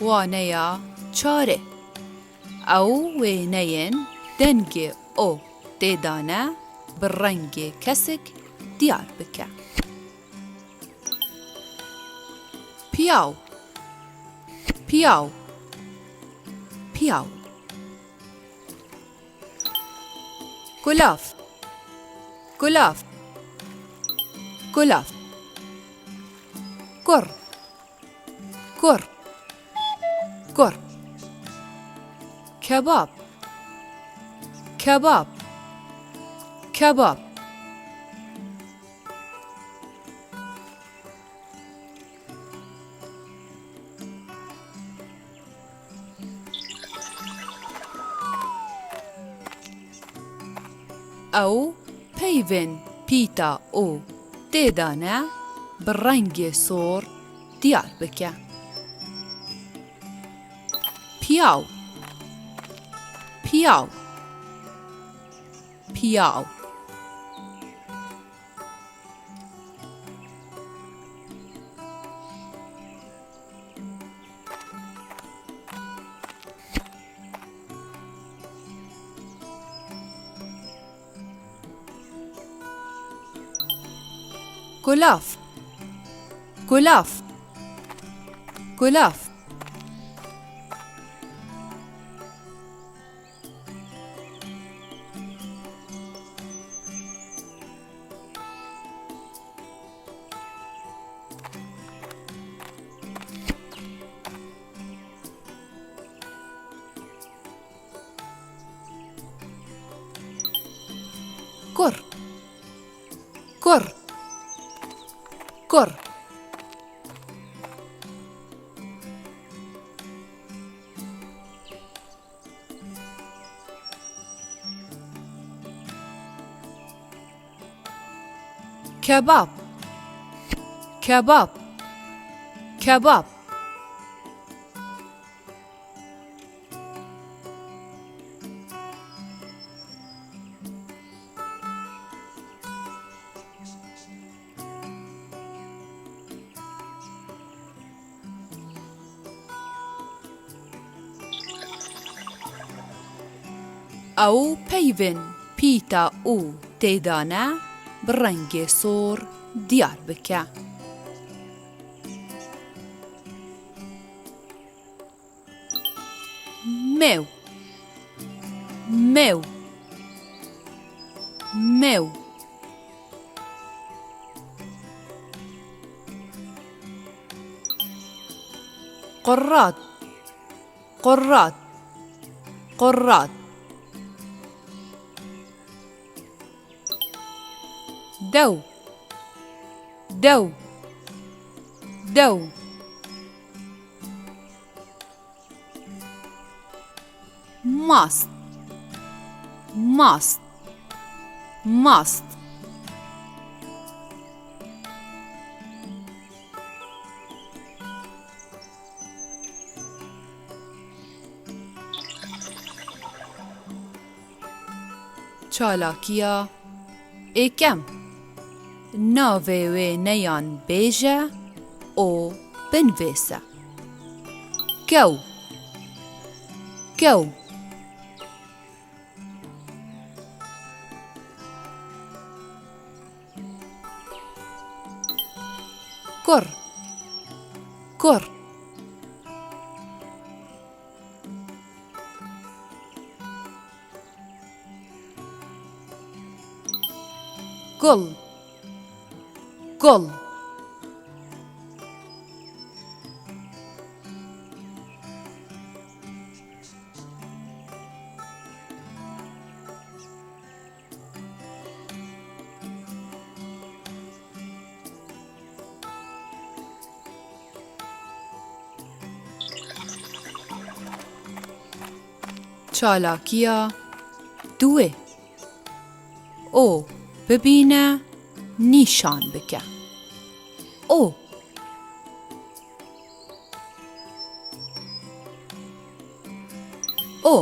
وانەیە چارێ ئەو وێنەیەن دەنگێ ئۆ تێدانە bi rengê kesik diyar bike. Piyaw, piyaw, piyaw. Gulaf, gulaf, gulaf. Gur, gur, gur. Kebab, kebab, kebab. ئەو پەیڤێن پیتە ئۆ تێدانە bi rengê sor diyar bike. Piyaw, piyaw, piyaw. Gulaf, gulaf, gulaf. Gur, gur, gur. Kebab, kebab, kebab. ئەو پەیڤێن پیتە ئۆ تێدانە bi rengê sor diyar bike. Mew, mew, mew. قراد, قراد, قراد. دو, دو, دو. ماست, ماست, ماست. چالاکیە ئێکەم ناوێ وێنەیان بێژە ئۆ بنوێسە. گەو, گەو. گوڕ, گوڕ. گوڵ, گوڵ. چالاکیە دوێ ئۆ ببینە نیشان بکە. ئۆ, ئۆ.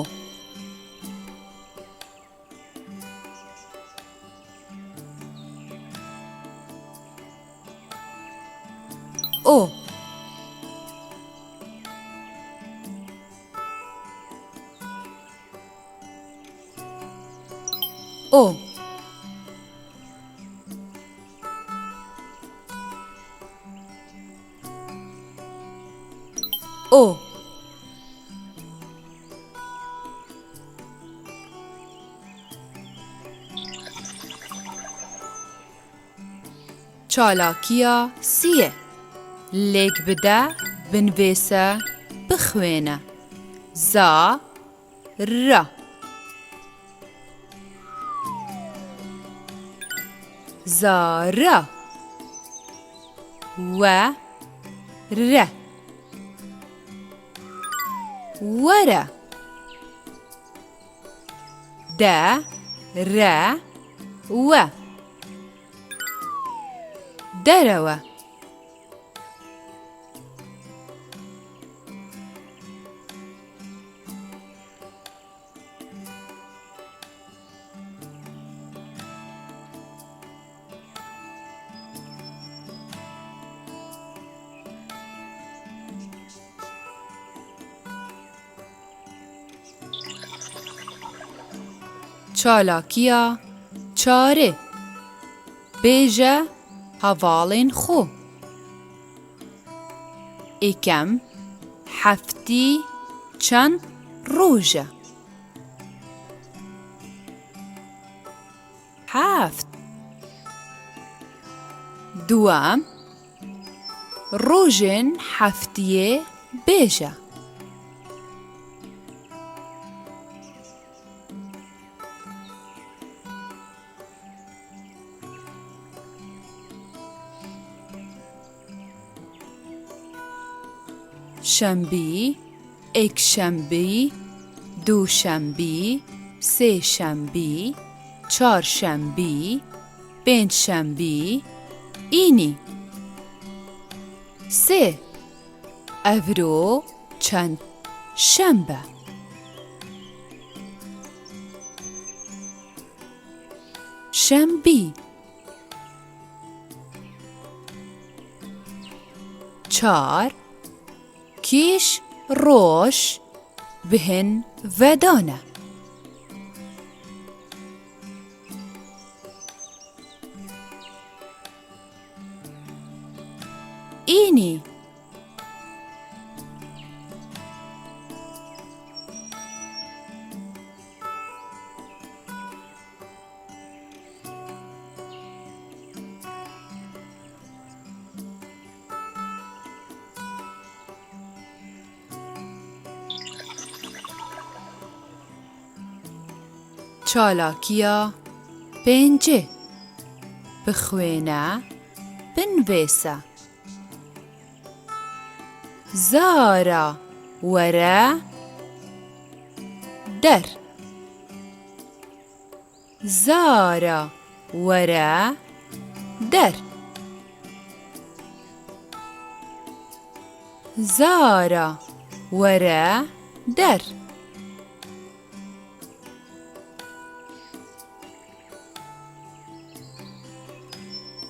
ئۆ, او چالاکیا سیه لێک بدە بنوێسە بخوێنە زا را زارە وە رە وەرە دە رە وە دەرەوە چالاکیا چارێ بێژە هەڤاڵێن خۆ ئێکەم هەفتی چەند ڕۆژە هەفت دووەم ڕۆژێن هەفتیێ بێژە شەمبی ئێکشەمبی دووشەمبی سێشەمبی چارشەمبی پێنجشەمبی ئینی سێ ئەڤرۆ چەند شەمبە شەمبی چار کیش ڕۆژ بهن ڤەدانە ئینی چالاکیا پێنجێ بخوێنە بنوێسە زارە وەرە دەر زارە وەرە دەر زارە وەرە دەر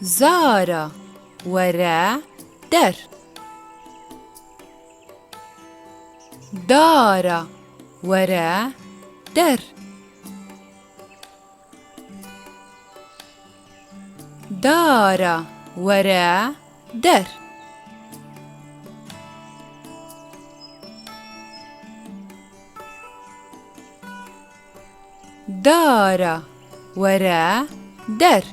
زارە وەرە دەر دارە وەرە دەر دارە وەرە دەر دارە وەرە دەر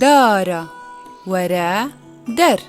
دارە وەرە دەر